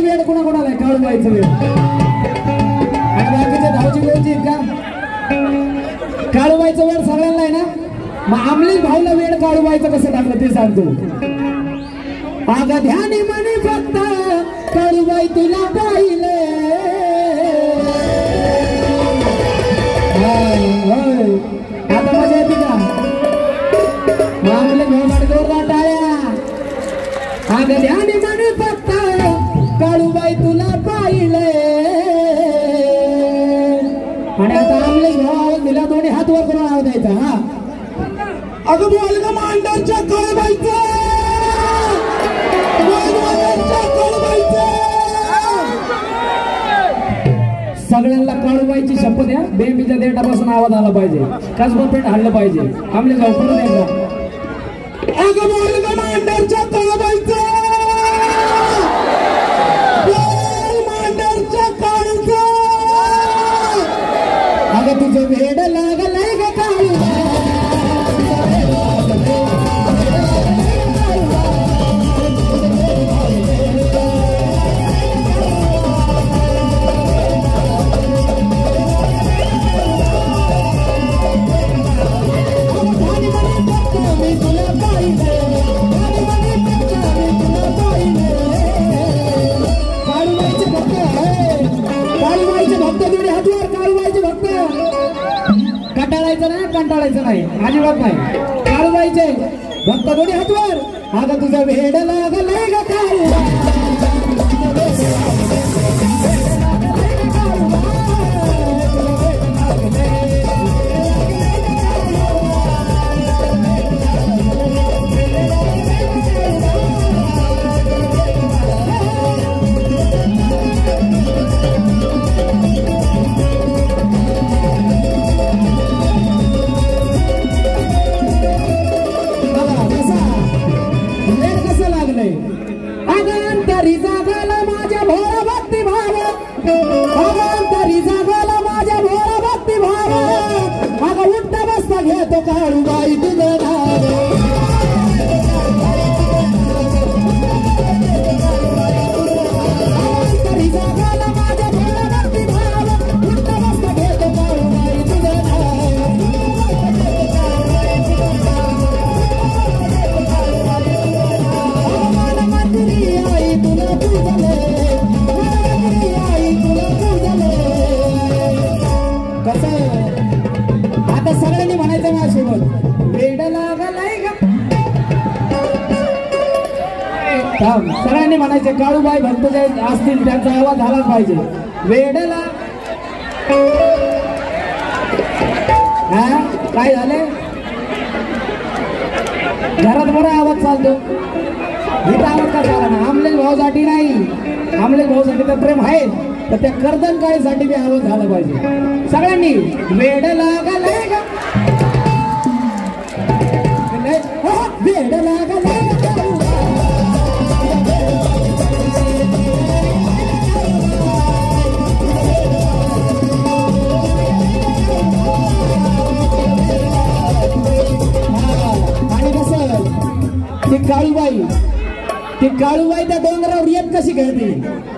वेळ कोणाकोणाला आहे काळूबाईचं वेळ आणि बाकीचे धावची गोळची का काळूबाईचं वेळ सगळ्यांना आहे ना मग आमली भाऊला वेळ काळूबाईचं कसं टाकलं ते सांगतो अगं ध्यानी म्हणे फक्त काळूबाई तुला पाहिले आता मजा येते का आमले भाऊ जोरदार टाळ्या अगं ध्यानी म्हणे फक्त काळूबाई तुला पाहिले आणि आता आमले भाऊ आवाज दिला दोन्ही हात वर करून आवाज द्यायचा हा अगं बोल ग मांडरच्या काळूबाईचं सगळ्यांना काळूबाईची शपथ या बेंबीच्या देठापासून आवाज आला पाहिजे कसबा पेट हल्लं पाहिजे आमले जाऊ परत एकदा अगं बोल ग मांडरच्या काळूबाईचं मांडरच्या काळूचं अगं तुझं वेड लागलंय ग काळू कंटाळायचं नाही अजिबात नाही काळूबाईचे भक्त दोन्ही हातवर अगं तुझा वेड लागलंय ग काळू काळूबाई तुझं आता सगळ्यांनी म्हणायचं माझ्यासोबत वेड लागलंय ग सगळ्यांनी म्हणायचे काळूबाई भक्त जे असतील त्यांचा आवाज झालाच पाहिजे वेड हा काय झाले घरात बरा आवाज चालतो इथं आवाज का झाला ना आमलेच भाऊसाठी नाही आमलेच भाऊसाठी तर प्रेम आहे तर त्या कर्दन काळीसाठी बी आवाज झाला पाहिजे सगळ्यांनी वेड लागलंय ग वेड लागलंय आणि कसं ती काळूबाई त्या डोंगरावर येत कशी खेळते